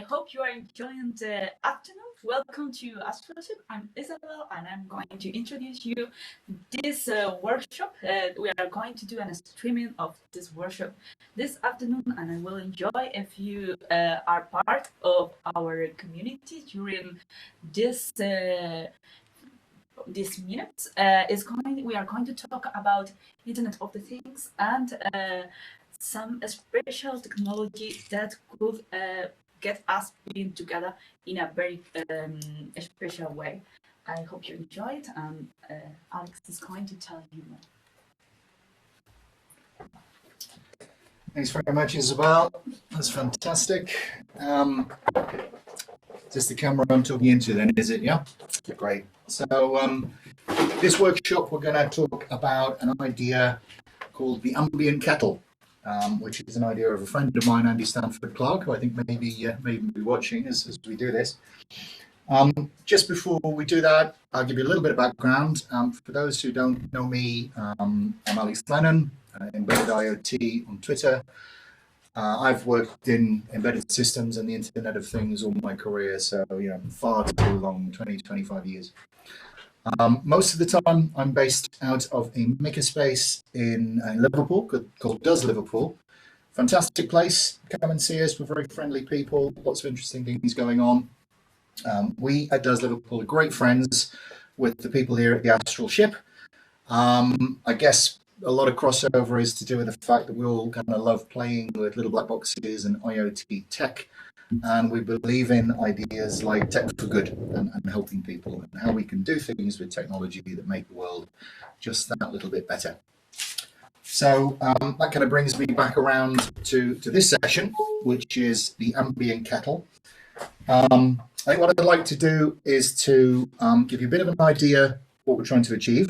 hope you are enjoying the afternoon. Welcome to Astralship. I'm Isabel, and I'm going to introduce you this workshop. We are going to do a streaming of this workshop this afternoon, and I will enjoy if you are part of our community during this minutes. We are going to talk about Internet of the Things and some special technology that could get us being together in a very special way. I hope you enjoy it, and Alex is going to tell you more. Thanks very much, Isabel. That's fantastic. Is this the camera I'm talking into then, is it? Yeah? Great. So this workshop, we're going to talk about an idea called the Ambient Kettle, which is an idea of a friend of mine, Andy Stanford Clark, who I think maybe be watching as we do this. Just before we do that, I'll give you a little bit of background. For those who don't know me, I'm Alex Lennon, Embedded IoT on Twitter. I've worked in embedded systems and the Internet of Things all my career, so far too long, 25 years. Most of the time, I'm based out of a makerspace in Liverpool called Does Liverpool. Fantastic place. Come and see us. We're very friendly people. Lots of interesting things going on. We at Does Liverpool are great friends with the people here at the Astralship. I guess a lot of crossover is to do with the fact that we all kind of love playing with little black boxes and IoT tech. And we believe in ideas like tech for good and helping people and how we can do things with technology that make the world just that little bit better. So that kind of brings me back around to this session, which is the Ambient Kettle. I think what I'd like to do is to give you a bit of an idea what we're trying to achieve.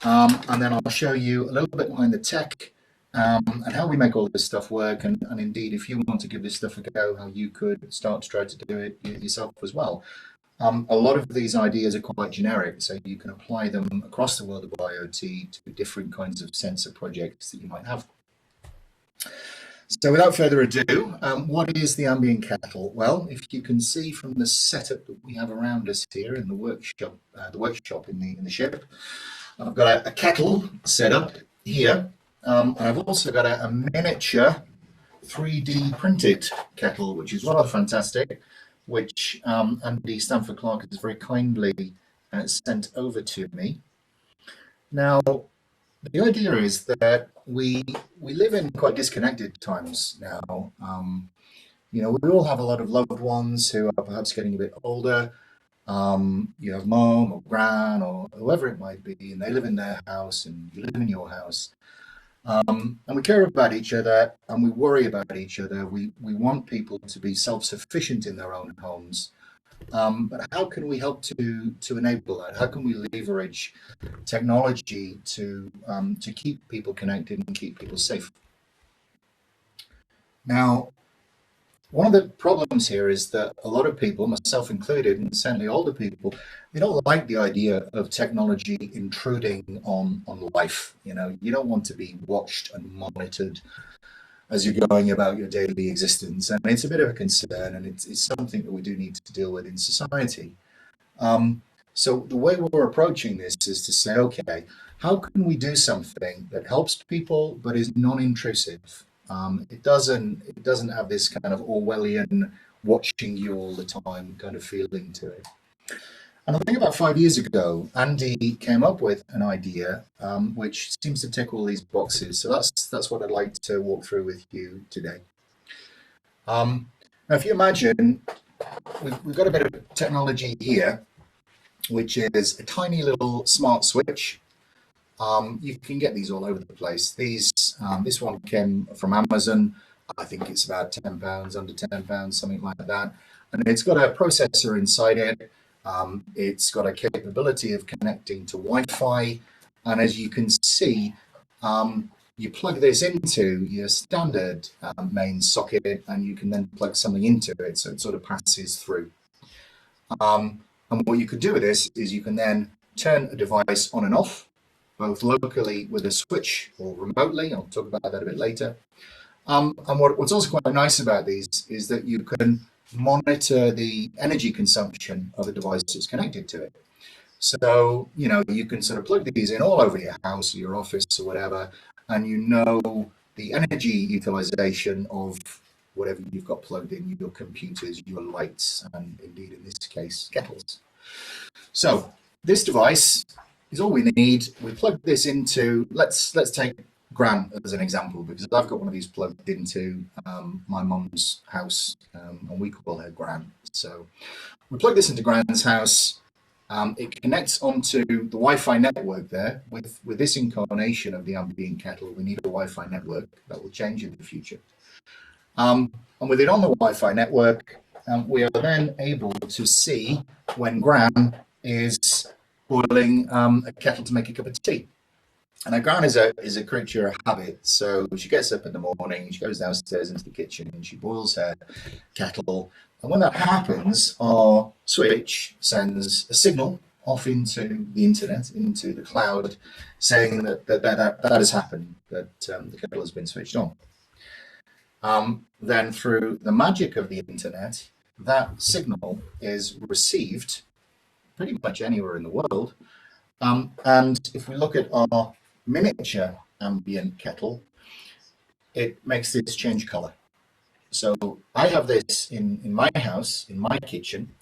And then I'll show you a little bit behind the tech and how we make all this stuff work, and indeed, if you want to give this stuff a go, how you could start to try to do it yourself as well. A lot of these ideas are quite generic, so you can apply them across the world of IoT to different kinds of sensor projects that you might have. So without further ado, what is the Ambient Kettle? Well, if you can see from the setup that we have around us here in the workshop in the ship, I've got a kettle set up here. I've also got a miniature 3D printed kettle, which is rather fantastic, which Andy Stanford Clark has very kindly sent over to me. Now, the idea is that we live in quite disconnected times now. We all have a lot of loved ones who are perhaps getting a bit older. You have mom or gran or whoever it might be, and they live in their house and you live in your house. And we care about each other and we worry about each other. We want people to be self-sufficient in their own homes. But how can we help to enable that? How can we leverage technology to keep people connected and keep people safe? Now, one of the problems here is that a lot of people, myself included, and certainly older people, they don't like the idea of technology intruding on life. You don't want to be watched and monitored as you're going about your daily existence. And it's a bit of a concern, and it's something that we do need to deal with in society. So the way we're approaching this is to say, okay, how can we do something that helps people but is non-intrusive? It doesn't have this kind of Orwellian watching you all the time kind of feeling to it. And I think about 5 years ago, Andy came up with an idea which seems to tick all these boxes. So that's what I'd like to walk through with you today. Now, if you imagine, we've got a bit of technology here, which is a tiny little smart switch. You can get these all over the place. This one came from Amazon. I think it's about £10, under £10, something like that. And it's got a processor inside it. It's got a capability of connecting to Wi-Fi. And as you can see, you plug this into your standard main socket, and you can then plug something into it, so it sort of passes through. And what you could do with this is you can then turn a device on and off, both locally with a switch or remotely. I'll talk about that a bit later. And what's also quite nice about these is that you can monitor the energy consumption of the device that's connected to it. So, you know, you can sort of plug these in all over your house or your office or whatever, and you know the energy utilization of whatever you've got plugged in, your computers, your lights, and indeed in this case, kettles. So this device is all we need. We plug this into, let's take Gran as an example, because I've got one of these plugged into my mum's house, and we call her Gran. So we plug this into Gran's house. It connects onto the Wi-Fi network there. With this incarnation of the ambient kettle, we need a Wi-Fi network. That will change in the future. And with it on the Wi-Fi network, we are then able to see when Gran is boiling a kettle to make a cup of tea. And now Gran is a creature of habit. So she gets up in the morning, she goes downstairs into the kitchen, and she boils her kettle. And when that happens, our switch sends a signal off into the internet, into the cloud, saying that has happened, that the kettle has been switched on. Then through the magic of the internet, that signal is received pretty much anywhere in the world. And if we look at our miniature ambient kettle, it makes this change color. So I have this in my house, in my kitchen,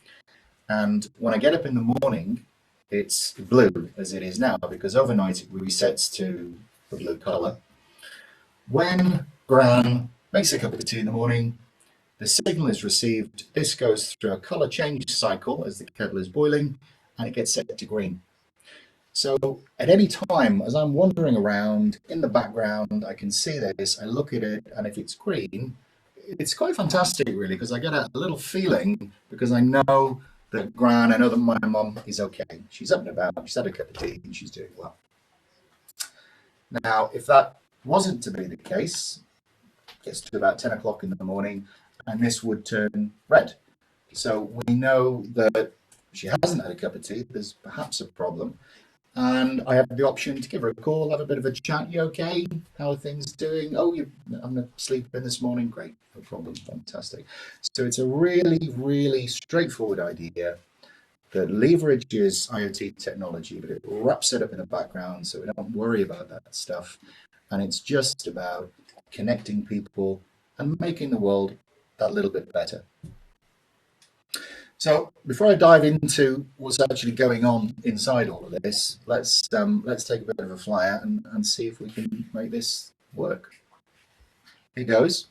and when I get up in the morning, it's blue as it is now, because overnight it resets to the blue color. When Gran makes a cup of tea in the morning, the signal is received. This goes through a color change cycle as the kettle is boiling, and it gets set to green. So at any time, as I'm wandering around in the background, I can see this, I look at it, and if it's green, it's quite fantastic, really, because I get a little feeling, because I know that Gran, I know that my mum is okay. She's up and about, she's had a cup of tea, and she's doing well. Now, if that wasn't to be the case, it gets to about 10 o'clock in the morning, and this would turn red. So we know that she hasn't had a cup of tea, there's perhaps a problem. And I have the option to give her a call, have a bit of a chat. You okay? How are things doing? Oh, I'm going to sleep in this morning. Great, no problem, fantastic. So it's a really, really straightforward idea that leverages IoT technology, but it wraps it up in the background so we don't worry about that stuff. And it's just about connecting people and making the world that little bit better. So before I dive into what's actually going on inside all of this, let's take a bit of a fly out and see if we can make this work. Here goes.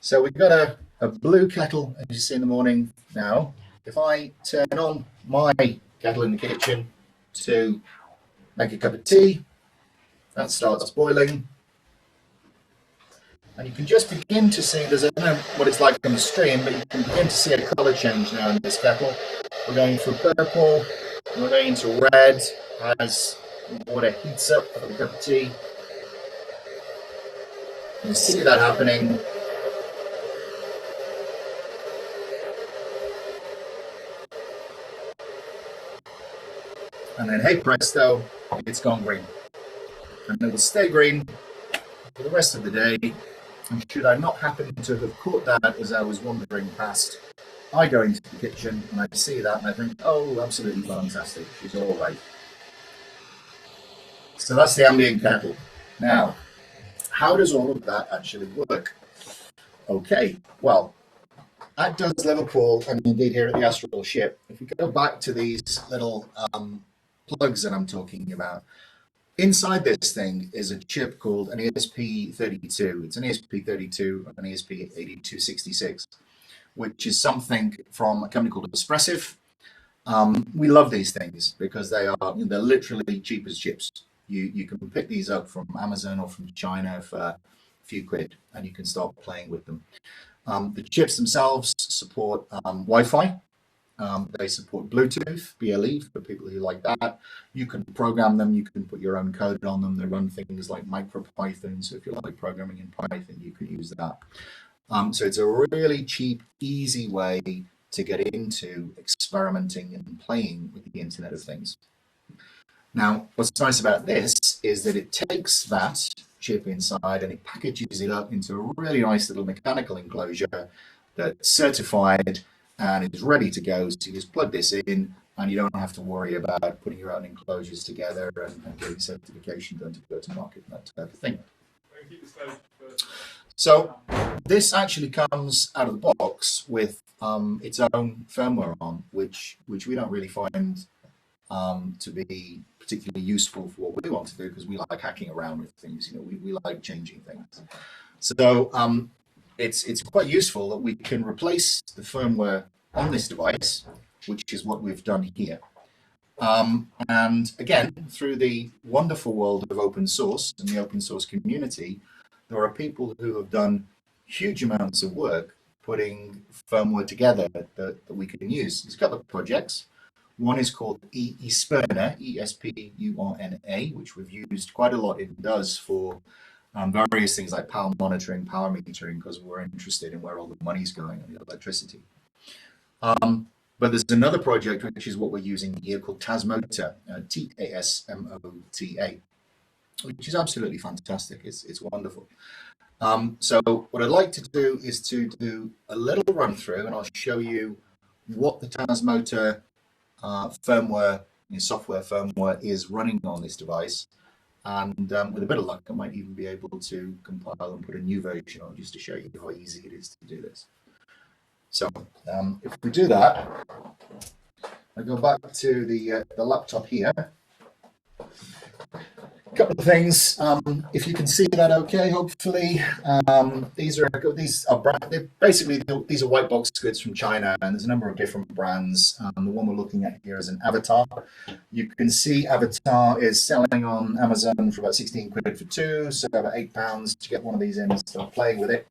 So we've got a blue kettle, as you see in the morning now. If I turn on my kettle in the kitchen to make a cup of tea, that starts boiling. And you can just begin to see, I don't know what it's like on the stream, but you can begin to see a colour change now in this kettle. We're going through purple, we're going into red as water heats up for the cup of tea. You can see that happening. And then, hey presto, it's gone green. And it will stay green for the rest of the day. And should I not happen to have caught that as I was wandering past, I go into the kitchen and I see that and I think, oh, absolutely fantastic, she's all right. So that's the ambient kettle. Now, how does all of that actually work? Okay, well, at Does Liverpool, and indeed here at the Astralship, if we go back to these little plugs that I'm talking about, inside this thing is a chip called an ESP32. It's an ESP32 and an ESP8266, which is something from a company called Espressive. We love these things because they're literally cheap as chips. You can pick these up from Amazon or from China for a few quid, and you can start playing with them. The chips themselves support Wi-Fi. They support Bluetooth, BLE for people who like that. You can program them, you can put your own code on them. They run things like MicroPython, so if you like programming in Python, you can use that. So it's a really cheap, easy way to get into experimenting and playing with the Internet of Things. Now, what's nice about this is that it takes that chip inside and it packages it up into a really nice little mechanical enclosure that's certified and is ready to go. So you just plug this in, and you don't have to worry about putting your own enclosures together and getting certification done to go to market and that type of thing. So this actually comes out of the box with its own firmware on, which we don't really find to be particularly useful for what we want to do, because we like hacking around with things. You know, we like changing things. So it's quite useful that we can replace the firmware on this device, which is what we've done here. And again, through the wonderful world of open source and the open source community, there are people who have done huge amounts of work putting firmware together that we can use. There's a couple of projects. One is called Espurna, E-S-P-U-R-N-A, which we've used quite a lot. It does for various things like power monitoring, power metering, because we're interested in where all the money's going on the electricity. But there's another project, which is what we're using here, called Tasmota, T-A-S-M-O-T-A, which is absolutely fantastic. It's wonderful. So what I'd like to do is to do a little run through, and I'll show you what the Tasmota firmware, software firmware is running on this device. And with a bit of luck, I might even be able to compile and put a new version on, just to show you how easy it is to do this. So if we do that, I go back to the laptop here. A couple of things. If you can see that, okay. Hopefully, these are basically these are white box goods from China, and there's a number of different brands. The one we're looking at here is an Avatar. You can see Avatar is selling on Amazon for about 16 quid for two, so about £8 to get one of these in and start playing with it.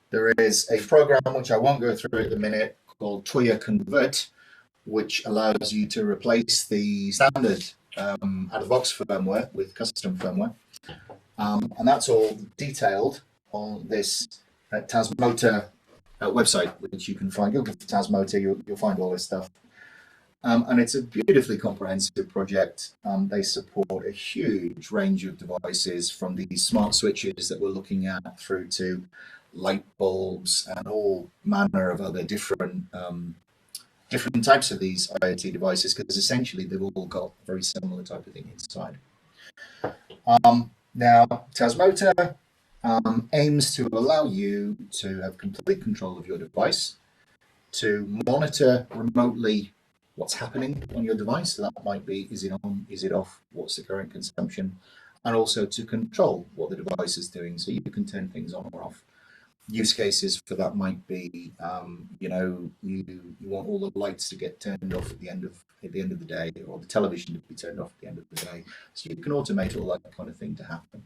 There is a program which I won't go through at the minute called Tuya Convert, which allows you to replace the standard out-of-the-box firmware with custom firmware. And that's all detailed on this Tasmota website, which you can find. Google for Tasmota, you'll find all this stuff. And it's a beautifully comprehensive project. They support a huge range of devices, from these smart switches that we're looking at through to light bulbs and all manner of other different types of these IoT devices, because essentially they've all got a very similar type of thing inside. Now, Tasmota aims to allow you to have complete control of your device, to monitor remotely what's happening on your device. So that might be, is it on, is it off, what's the current consumption, and also to control what the device is doing, so you can turn things on or off. Use cases for that might be, you know, you want all the lights to get turned off at the end of the day, or the television to be turned off at the end of the day. So you can automate all that kind of thing to happen.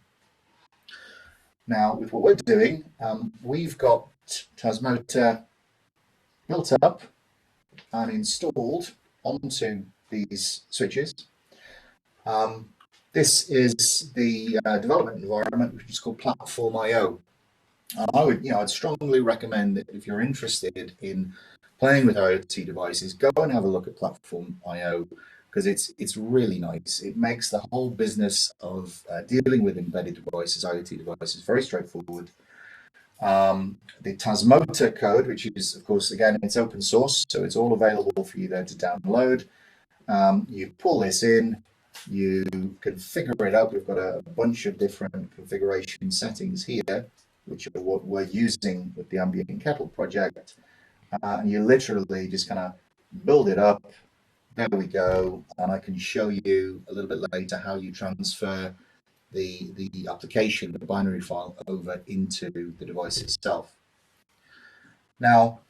Now, with what we're doing, we've got Tasmota built up and installed onto these switches. This is the development environment, which is called Platform IO. I'd strongly recommend that if you're interested in playing with IoT devices, go and have a look at Platform IO, because it's really nice. It makes the whole business of dealing with embedded devices, IoT devices, very straightforward. The Tasmota code, which is, of course, again, it's open source, so it's all available for you there to download. You pull this in, you configure it up. We've got a bunch of different configuration settings here, which are what we're using with the Ambient Kettle project. And you literally just kind of build it up. There we go. And I can show you a little bit later how you transfer the application, the binary file, over into the device itself. Now,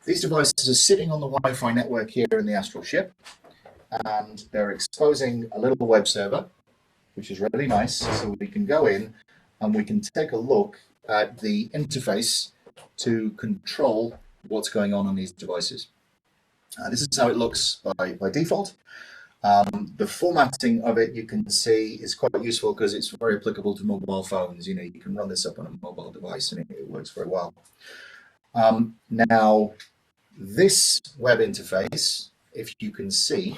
these devices are sitting on the Wi-Fi network here in the Astralship, and they're exposing a little web server, which is really nice. So we can go in and we can take a look at the interface to control what's going on these devices. This is how it looks by default. The formatting of it, you can see, is quite useful because it's very applicable to mobile phones. You know, you can run this up on a mobile device and it works very well. Now, this web interface, if you can see,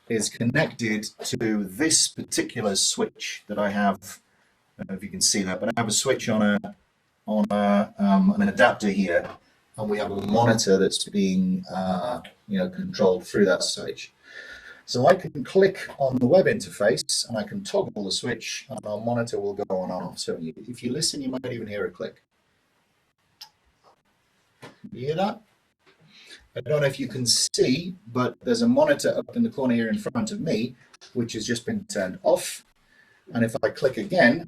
is connected to this particular switch that I have. I don't know if you can see that, but I have a switch on on an adapter here, and we have a monitor that's being controlled through that switch. So I can click on the web interface and I can toggle the switch and our monitor will go on and off. So if you listen, you might even hear a click. You hear that? I don't know if you can see, but there's a monitor up in the corner here in front of me, which has just been turned off. And if I click again,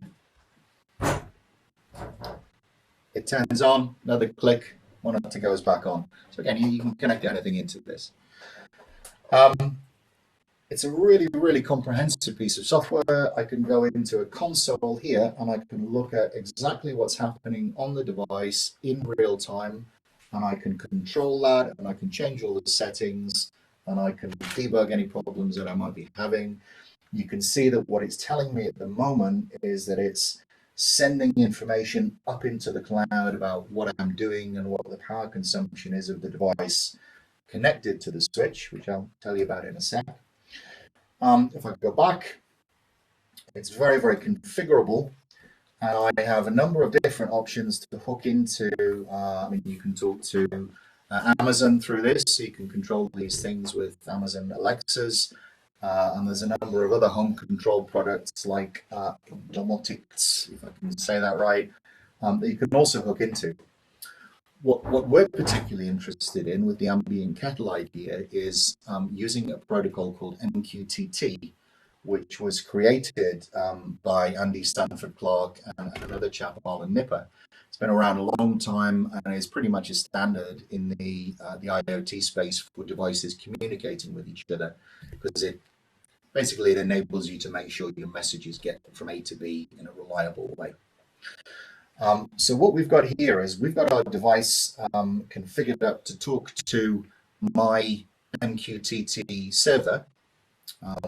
it turns on, another click, monitor goes back on. So again, you can connect anything into this. It's a really, really comprehensive piece of software. I can go into a console here and I can look at exactly what's happening on the device in real time, and I can control that, and I can change all the settings, and I can debug any problems that I might be having. You can see that what it's telling me at the moment is that it's sending information up into the cloud about what I'm doing and what the power consumption is of the device connected to the switch, which I'll tell you about in a sec. If I go back, it's very, very configurable, and I have a number of different options to hook into. You can talk to Amazon through this, so you can control these things with Amazon Alexas, and there's a number of other home control products like Domotics, if I can say that right, that you can also hook into. What we're particularly interested in with the ambient kettle idea is using a protocol called MQTT, which was created by Andy Stanford Clark and another chap, Marlon Nipper. It's been around a long time and is pretty much a standard in the IoT space for devices communicating with each other, because it enables you to make sure your messages get from A to B in a reliable way. So what we've got here is we've got our device configured up to talk to my MQTT server.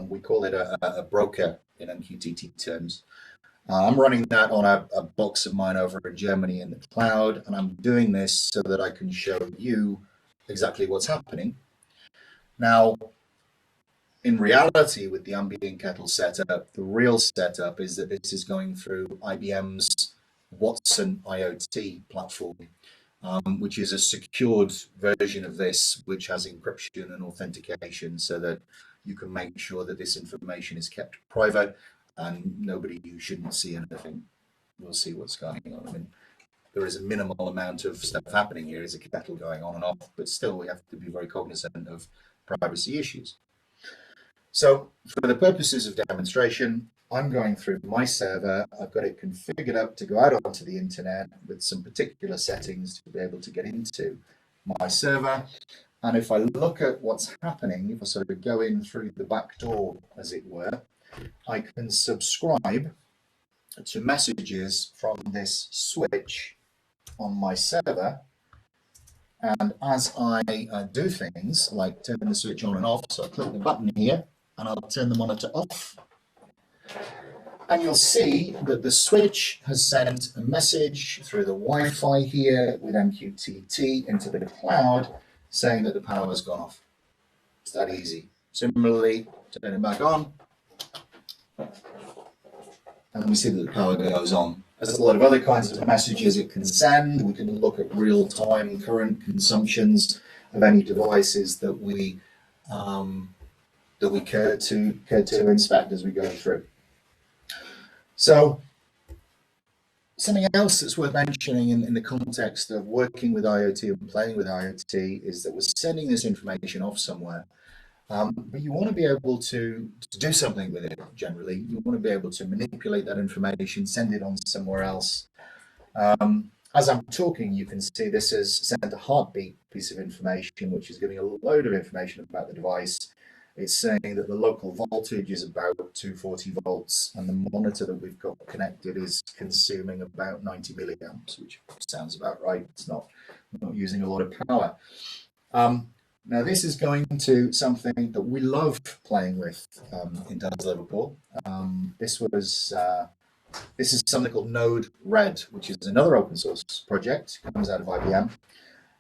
We call it a broker in MQTT terms. I'm running that on a box of mine over in Germany in the cloud, and I'm doing this so that I can show you exactly what's happening. Now, in reality, with the ambient kettle setup, the real setup is that this is going through IBM's Watson IoT platform, which is a secured version of this, which has encryption and authentication so that you can make sure that this information is kept private and nobody who shouldn't see anything will see what's going on. I mean, there is a minimal amount of stuff happening here. There's a kettle going on and off, but still we have to be very cognizant of privacy issues. So for the purposes of demonstration, I'm going through my server. I've got it configured up to go out onto the internet with some particular settings to be able to get into my server. And if I look at what's happening, if I sort of go in through the back door, as it were, I can subscribe to messages from this switch on my server. And as I do things like turn the switch on and off, so I click the button here and I'll turn the monitor off. And you'll see that the switch has sent a message through the Wi-Fi here with MQTT into the cloud saying that the power has gone off. It's that easy. Similarly, turn it back on, and we see that the power goes on. There's a lot of other kinds of messages it can send. We can look at real-time current consumptions of any devices that we care to inspect as we go through. So something else that's worth mentioning in the context of working with IoT and playing with IoT is that we're sending this information off somewhere, but you want to be able to do something with it generally. You want to be able to manipulate that information, send it on somewhere else. As I'm talking, you can see this has sent a heartbeat piece of information, which is giving a load of information about the device. It's saying that the local voltage is about 240 volts, and the monitor that we've got connected is consuming about 90 milliamps, which sounds about right. It's not using a lot of power. Now, this is going to something that we love playing with in Dad's Liverpool. This is something called Node Red, which is another open source project, comes out of IBM,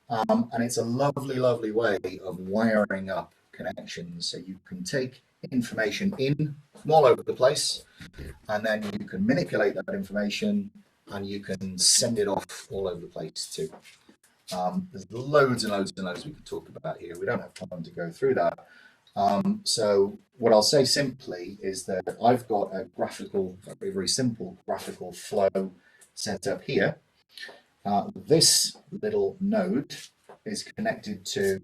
and it's a lovely, lovely way of wiring up connections. So you can take information in from all over the place, and then you can manipulate that information and you can send it off all over the place too. There's loads and loads and loads we could talk about here. We don't have time to go through that. So what I'll say simply is that I've got a graphical, a very, very simple graphical flow set up here. This little node is connected to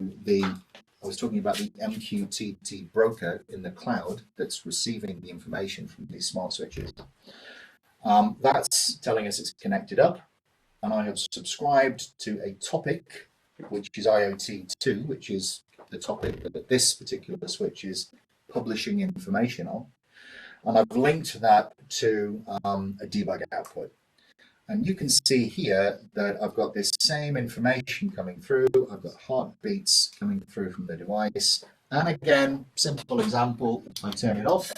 I was talking about the MQTT broker in the cloud that's receiving the information from these smart switches. That's telling us it's connected up, and I have subscribed to a topic, which is IoT2, which is the topic that this particular switch is publishing information on. And I've linked that to a debug output. And you can see here that I've got this same information coming through. I've got heartbeats coming through from the device. And again, simple example, I turn it off.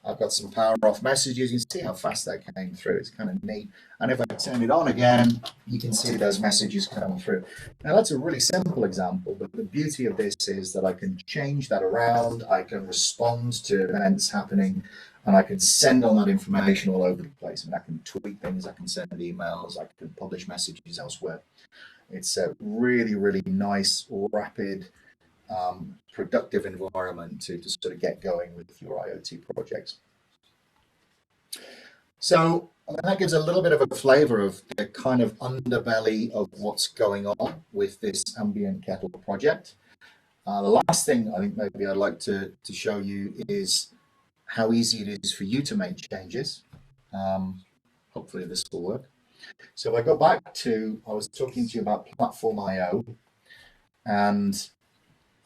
I've got some power off messages. You can see how fast that came through. It's kind of neat. And if I turn it on again, you can see those messages coming through. Now that's a really simple example, but the beauty of this is that I can change that around. I can respond to events happening, and I can send all that information all over the place. And I can tweet things, I can send emails, I can publish messages elsewhere. It's a really, really nice, rapid, productive environment to sort of get going with your IoT projects. So that gives a little bit of a flavor of the kind of underbelly of what's going on with this Ambient Kettle project. The last thing I think maybe I'd like to show you is how easy it is for you to make changes. Hopefully this will work. So if I go back to, I was talking to you about Platform IO, and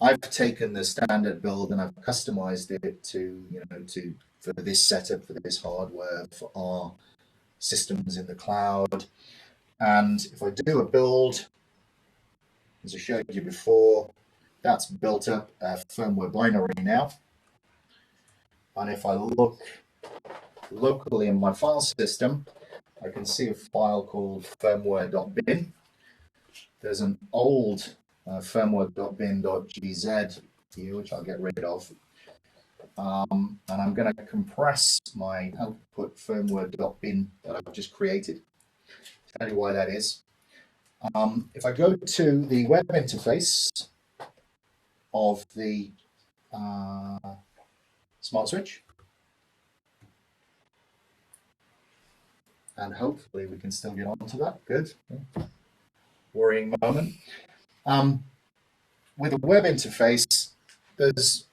I've taken the standard build and I've customized it to, for this setup, for this hardware, for our systems in the cloud. And if I do a build, as I showed you before, that's built up a firmware binary now. And if I look locally in my file system, I can see a file called firmware.bin. There's an old firmware.bin.gz here, which I'll get rid of. And I'm going to compress my output firmware.bin that I've just created. Tell you why that is. If I go to the web interface of the smart switch, and hopefully we can still get onto that. Good. Worrying moment. With a web interface, there's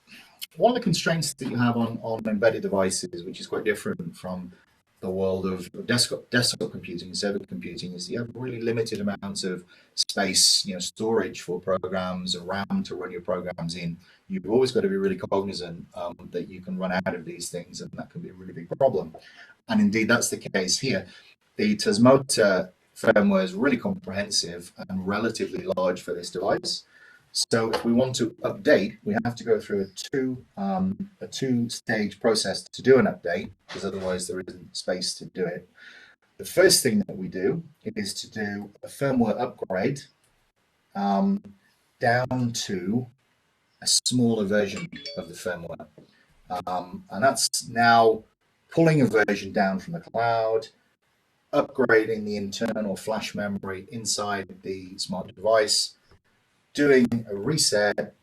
one of the constraints that you have on embedded devices, which is quite different from the world of desktop computing and server computing, is you have really limited amounts of space, storage for programs and RAM to run your programs in. You've always got to be really cognizant that you can run out of these things, and that can be a really big problem. And indeed, that's the case here. The Tasmota firmware is really comprehensive and relatively large for this device. So if we want to update, we have to go through a two-stage process to do an update, because otherwise there isn't space to do it. The first thing that we do is to do a firmware upgrade down to a smaller version of the firmware. And that's now pulling a version down from the cloud, upgrading the internal flash memory inside the smart device, doing a reset,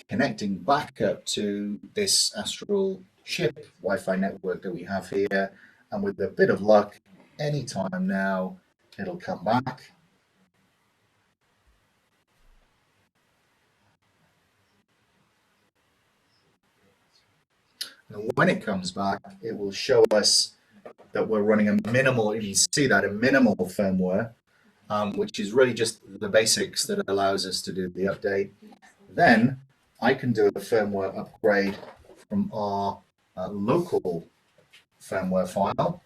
connecting back up to this Astralship Wi-Fi network that we have here, and with a bit of luck, anytime now, it'll come back. And when it comes back, it will show us that we're running a minimal, you see that, a minimal firmware, which is really just the basics that allows us to do the update. Then I can do a firmware upgrade from our local firmware file,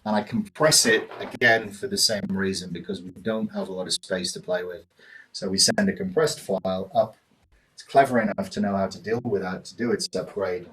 and I compress it again for the same reason, because we don't have a lot of space to play with. So we send a compressed file up. It's clever enough to know how to deal with that, to do its upgrade.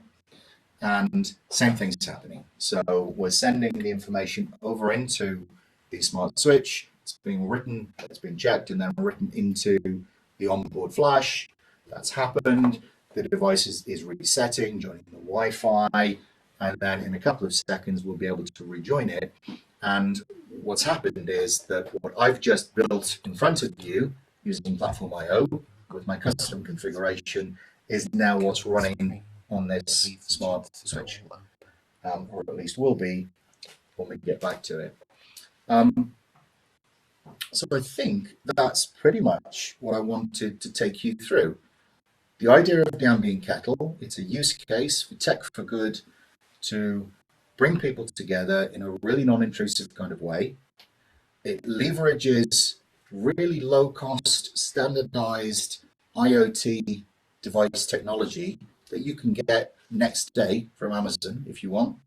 And same thing's happening. So we're sending the information over into the smart switch. It's being written, it's been checked, and then written into the onboard flash. That's happened. The device is resetting, joining the Wi-Fi, and then in a couple of seconds we'll be able to rejoin it. And what's happened is that what I've just built in front of you using Platform IO with my custom configuration is now what's running on this smart switch, or at least will be when we get back to it. So I think that's pretty much what I wanted to take you through. The idea of the ambient kettle, it's a use case for tech for good to bring people together in a really non-intrusive kind of way. It leverages really low-cost, standardized IoT device technology that you can get next day from Amazon if you want.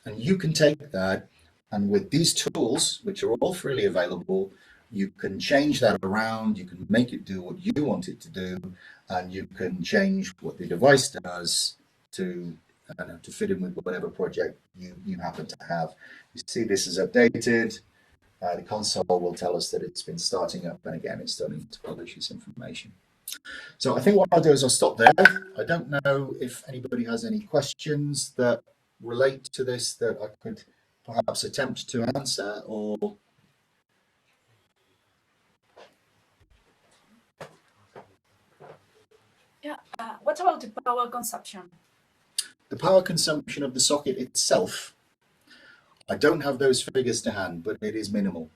And you can take that, and with these tools, which are all freely available, you can change that around, you can make it do what you want it to do, and you can change what the device does to fit in with whatever project you happen to have. You see this is updated. The console will tell us that it's been starting up, and again, it's starting to publish this information. So I think what I'll do is I'll stop there. I don't know if anybody has any questions that relate to this that I could perhaps attempt to answer, or what about the power consumption? the power consumption of the socket itself. I don't have those figures to hand, but it is minimal,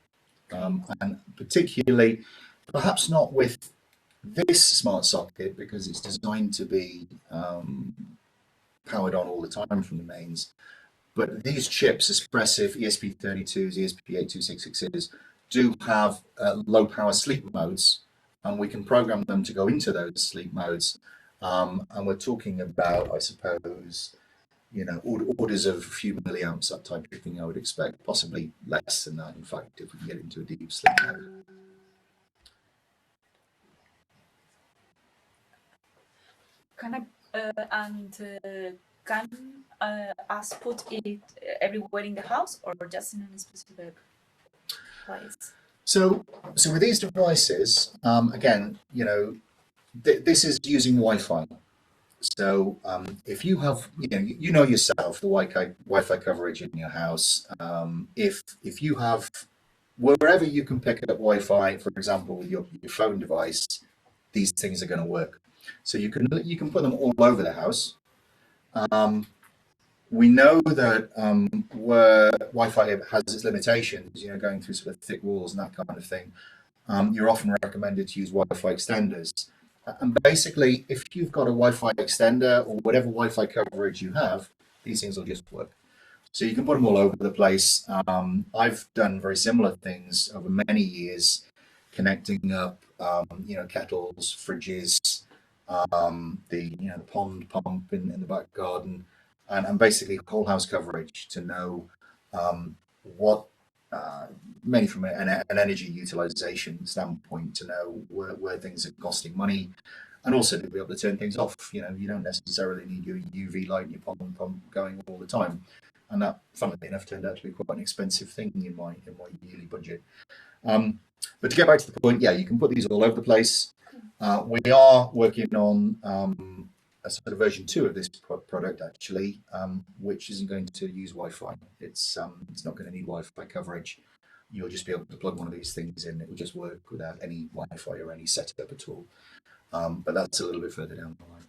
and particularly perhaps not with this smart socket because it's designed to be powered on all the time from the mains. But these chips, Espressif, ESP32s, ESP8266s, do have low power sleep modes, and we can program them to go into those sleep modes. And we're talking about, I suppose, orders of a few milliamps, that type of thing I would expect, possibly less than that, in fact, if we can get into a deep sleep mode. Can us put it everywhere in the house or just in a specific place? So with these devices, again, this is using Wi-Fi. So if you have, yourself, the Wi-Fi coverage in your house, if you have, wherever you can pick up Wi-Fi, for example, with your phone device, these things are going to work. So you can put them all over the house. We know that where Wi-Fi has its limitations, going through sort of thick walls and that kind of thing, you're often recommended to use Wi-Fi extenders. And basically, if you've got a Wi-Fi extender or whatever Wi-Fi coverage you have, these things will just work. So you can put them all over the place. I've done very similar things over many years, connecting up, kettles, fridges, the pond pump in the back garden, and basically whole house coverage to know what, mainly from an energy utilization standpoint, to know where things are costing money, and also to be able to turn things off. You don't necessarily need your UV light and your pond pump going all the time. And that, funnily enough, turned out to be quite an expensive thing in my yearly budget. But to get back to the point, yeah, you can put these all over the place. We are working on a sort of version 2 of this product, actually, which isn't going to use Wi-Fi. It's not going to need Wi-Fi coverage. You'll just be able to plug one of these things in. It will just work without any Wi-Fi or any setup at all. But that's a little bit further down the line.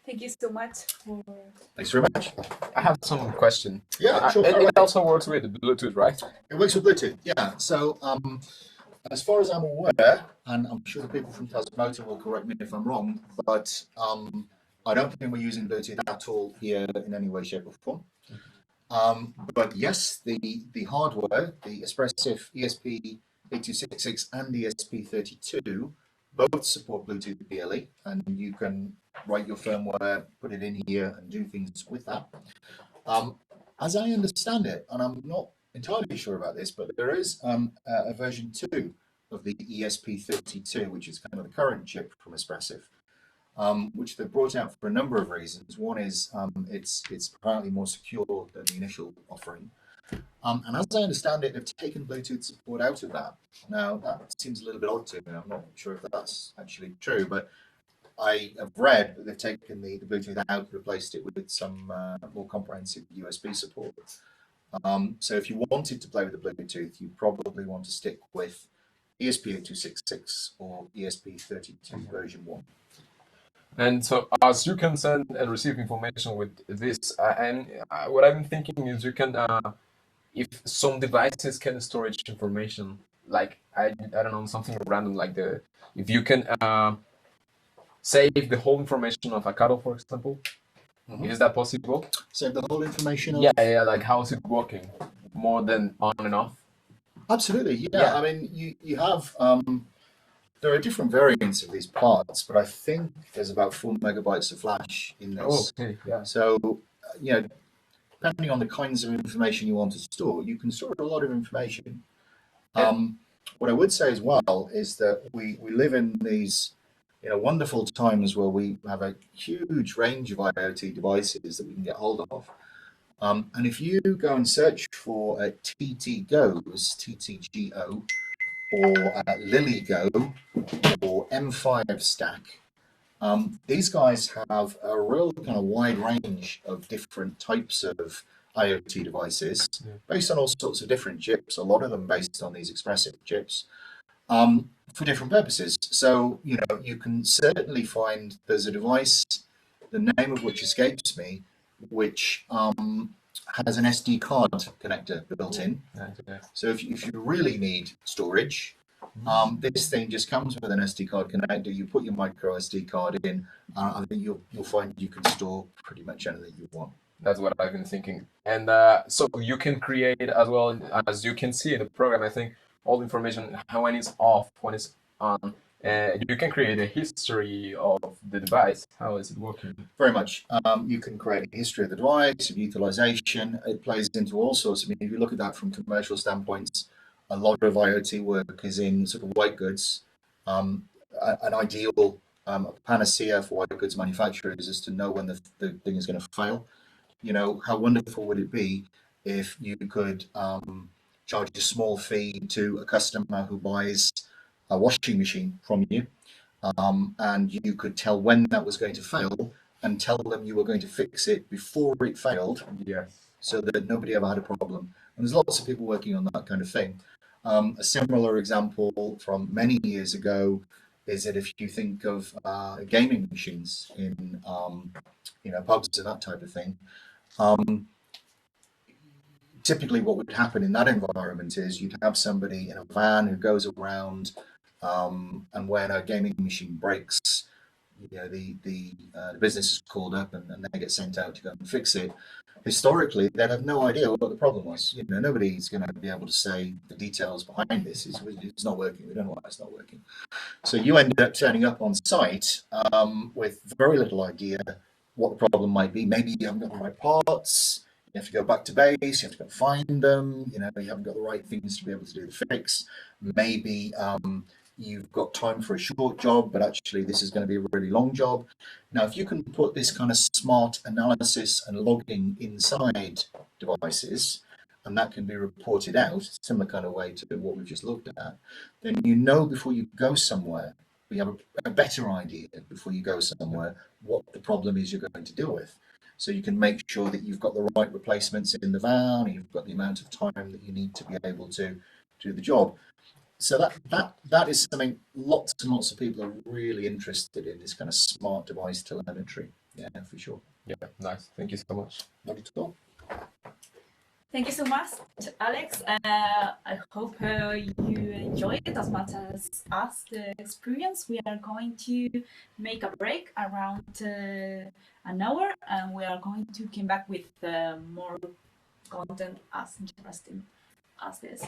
Thank you so much. Thanks very much. I have some question. Yeah, sure. It also works with Bluetooth, right? It works with Bluetooth, yeah. So as far as I'm aware, and I'm sure the people from Tasmotor will correct me if I'm wrong, but I don't think we're using Bluetooth at all here in any way, shape, or form. But yes, the hardware, the Espressif ESP8266 and the ESP32, both support Bluetooth BLE, and you can write your firmware, put it in here, and do things with that. As I understand it, and I'm not entirely sure about this, but there is a version 2 of the ESP32, which is kind of the current chip from Espressif, which they've brought out for a number of reasons. One is it's apparently more secure than the initial offering. And as I understand it, they've taken Bluetooth support out of that. Now, that seems a little bit odd to me. I'm not sure if that's actually true, but I have read that they've taken the Bluetooth out, replaced it with some more comprehensive USB support. So if you wanted to play with the Bluetooth, you probably want to stick with ESP8266 or ESP32 version 1. And so, as you can send and receive information with this, what I've been thinking is you can, if some devices can storage information, like I don't know, something random like if you can save the whole information of a cattle, for example, is that possible? Save the whole information? Yeah, like how is it working? More than on and off? Absolutely, yeah. I mean, you have, there are different variants of these parts, but I think there's about 4 megabytes of flash in this. Oh, okay, yeah. So, depending on the kinds of information you want to store, you can store a lot of information. What I would say as well is that we live in these wonderful times where we have a huge range of IoT devices that we can get hold of. And if you go and search for TTGOs, TTGO, or LilyGo, or M5 Stack, these guys have a real kind of wide range of different types of IoT devices based on all sorts of different chips, a lot of them based on these expressive chips, for different purposes. So, you can certainly find there's a device, the name of which escapes me, which has an SD card connector built in. So if you really need storage, this thing just comes with an SD card connector. You put your micro SD card in, I think you'll find you can store pretty much anything you want. That's what I've been thinking. And so you can create as well, as you can see in the program, I think all the information, when it's off, when it's on, you can create a history of the device. How is it working? Very much. You can create a history of the device, of utilization. It plays into all sorts. I mean, if you look at that from commercial standpoints, a lot of IoT work is in sort of white goods. An ideal panacea for white goods manufacturers is to know when the thing is going to fail. How wonderful would it be if you could charge a small fee to a customer who buys a washing machine from you, and you could tell when that was going to fail and tell them you were going to fix it before it failed, so that nobody ever had a problem. And there's lots of people working on that kind of thing. A similar example from many years ago is that if you think of gaming machines in pubs and that type of thing, typically what would happen in that environment is you'd have somebody in a van who goes around, and when a gaming machine breaks, the business is called up and they get sent out to go and fix it. Historically, they'd have no idea what the problem was. Nobody's going to be able to say the details behind this. It's not working. We don't know why it's not working. So you ended up turning up on site with very little idea what the problem might be. Maybe you haven't got the right parts. You have to go back to base. You have to go find them. You haven't got the right things to be able to do the fix. Maybe you've got time for a short job, but actually this is going to be a really long job. Now, if you can put this kind of smart analysis and logging inside devices, and that can be reported out, similar kind of way to what we've just looked at, then before you go somewhere, we have a better idea before you go somewhere what the problem is you're going to deal with. So you can make sure that you've got the right replacements in the van, you've got the amount of time that you need to be able to do the job. So that is something lots and lots of people are really interested in, this kind of smart device telemetry. Yeah, for sure. Yeah, nice. Thank you so much. Not at all. Thank you so much, Alex. I hope you enjoyed it as much as us, the experience. We are going to make a break around an hour, and we are going to come back with more content as interesting as this.